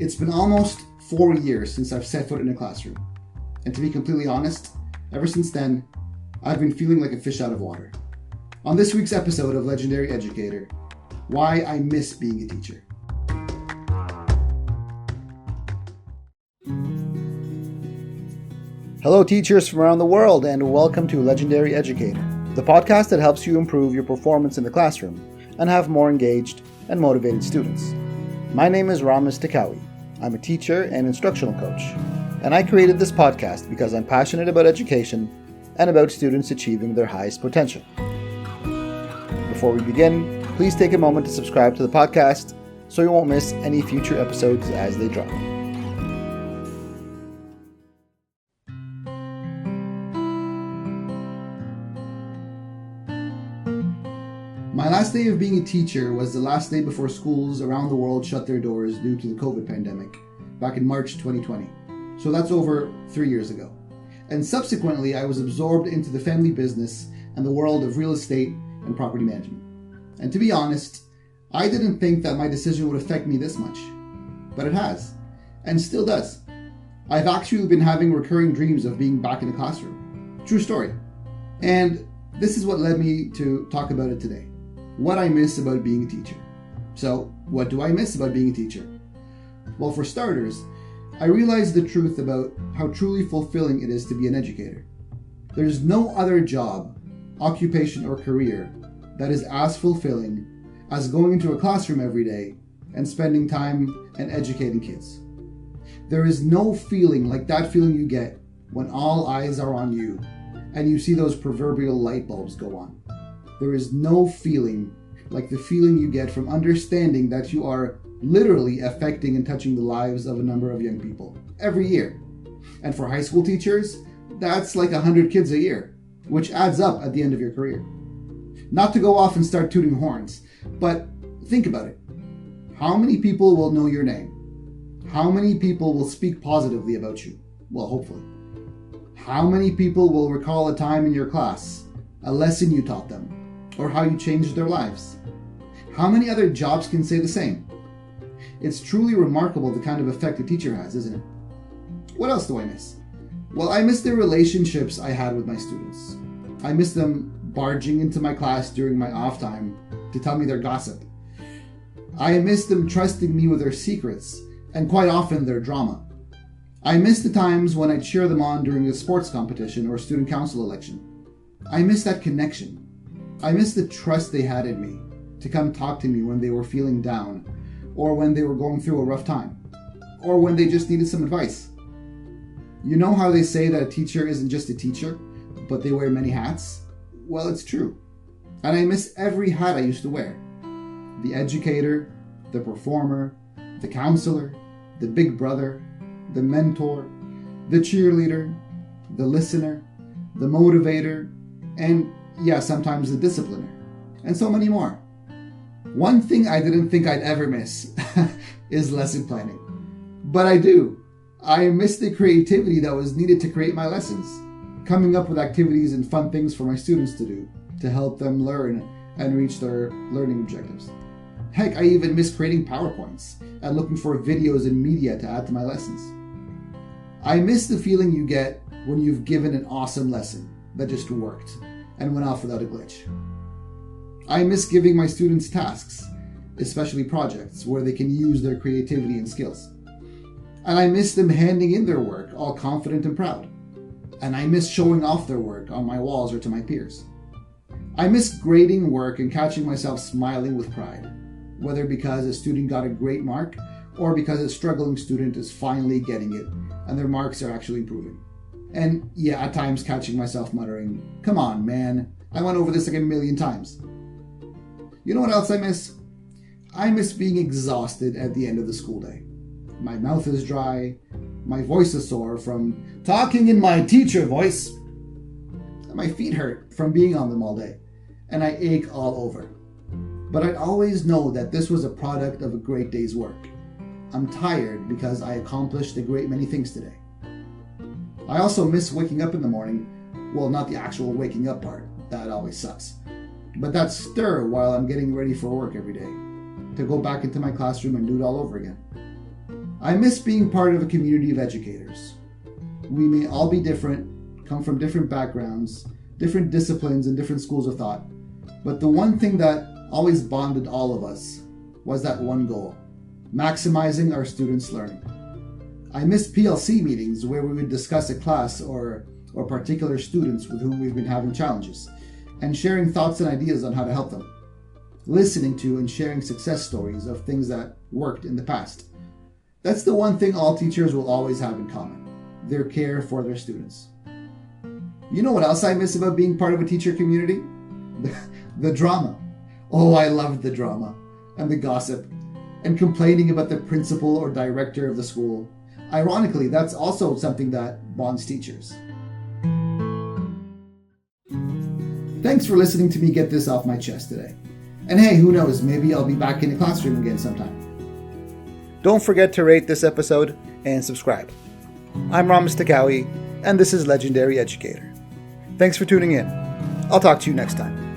It's been almost 4 years since I've set foot in a classroom. And to be completely honest, ever since then, I've been feeling like a fish out of water. On this week's episode of Legendary Educator, why I miss being a teacher. Hello teachers from around the world, and welcome to Legendary Educator, the podcast that helps you improve your performance in the classroom and have more engaged and motivated students. My name is Ramis Takawi. I'm a teacher and instructional coach, and I created this podcast because I'm passionate about education and about students achieving their highest potential. Before we begin, please take a moment to subscribe to the podcast so you won't miss any future episodes as they drop. My last day of being a teacher was the last day before schools around the world shut their doors due to the COVID pandemic back in March 2020. So that's over 3 years ago. And subsequently, I was absorbed into the family business and the world of real estate and property management. And to be honest, I didn't think that my decision would affect me this much. But it has, and still does. I've actually been having recurring dreams of being back in a classroom. True story. And this is what led me to talk about it today. What I miss about being a teacher. So, what do I miss about being a teacher? Well, for starters, I realized the truth about how truly fulfilling it is to be an educator. There's no other job, occupation, or career that is as fulfilling as going into a classroom every day and spending time and educating kids. There is no feeling like that feeling you get when all eyes are on you and you see those proverbial light bulbs go on. There is no feeling like the feeling you get from understanding that you are literally affecting and touching the lives of a number of young people every year. And for high school teachers, that's like 100 kids a year, which adds up at the end of your career. Not to go off and start tooting horns, but think about it. How many people will know your name? How many people will speak positively about you? Well, hopefully. How many people will recall a time in your class, a lesson you taught them, or how you changed their lives? How many other jobs can say the same? It's truly remarkable the kind of effect a teacher has, isn't it? What else do I miss? Well, I miss the relationships I had with my students. I miss them barging into my class during my off time to tell me their gossip. I miss them trusting me with their secrets, and quite often their drama. I miss the times when I cheer them on during a sports competition or student council election. I miss that connection. I miss the trust they had in me to come talk to me when they were feeling down, or when they were going through a rough time, or when they just needed some advice. You know how they say that a teacher isn't just a teacher, but they wear many hats? Well, it's true. And I miss every hat I used to wear. The educator, the performer, the counselor, the big brother, the mentor, the cheerleader, the listener, the motivator, and sometimes the discipliner, and so many more. One thing I didn't think I'd ever miss is lesson planning. But I do. I miss the creativity that was needed to create my lessons, coming up with activities and fun things for my students to do to help them learn and reach their learning objectives. Heck, I even miss creating PowerPoints and looking for videos and media to add to my lessons. I miss the feeling you get when you've given an awesome lesson that just worked and went off without a glitch. I miss giving my students tasks, especially projects, where they can use their creativity and skills. And I miss them handing in their work all confident and proud. And I miss showing off their work on my walls or to my peers. I miss grading work and catching myself smiling with pride, whether because a student got a great mark or because a struggling student is finally getting it and their marks are actually improving. And at times catching myself muttering, "Come on, man, I went over this like 1,000,000 times." You know what else I miss? I miss being exhausted at the end of the school day. My mouth is dry, my voice is sore from talking in my teacher voice, and my feet hurt from being on them all day, and I ache all over. But I'd always know that this was a product of a great day's work. I'm tired because I accomplished a great many things today. I also miss waking up in the morning. Well, not the actual waking up part. That always sucks. But that stir while I'm getting ready for work every day, to go back into my classroom and do it all over again. I miss being part of a community of educators. We may all be different, come from different backgrounds, different disciplines, and different schools of thought, but the one thing that always bonded all of us was that one goal: maximizing our students' learning. I miss PLC meetings where we would discuss a class or particular students with whom we've been having challenges, and sharing thoughts and ideas on how to help them. Listening to and sharing success stories of things that worked in the past. That's the one thing all teachers will always have in common: their care for their students. You know what else I miss about being part of a teacher community? The drama. Oh, I loved the drama, and the gossip, and complaining about the principal or director of the school. Ironically, that's also something that bonds teachers. Thanks for listening to me get this off my chest today. And hey, who knows, maybe I'll be back in the classroom again sometime. Don't forget to rate this episode and subscribe. I'm Ramis Takawi, and this is Legendary Educator. Thanks for tuning in. I'll talk to you next time.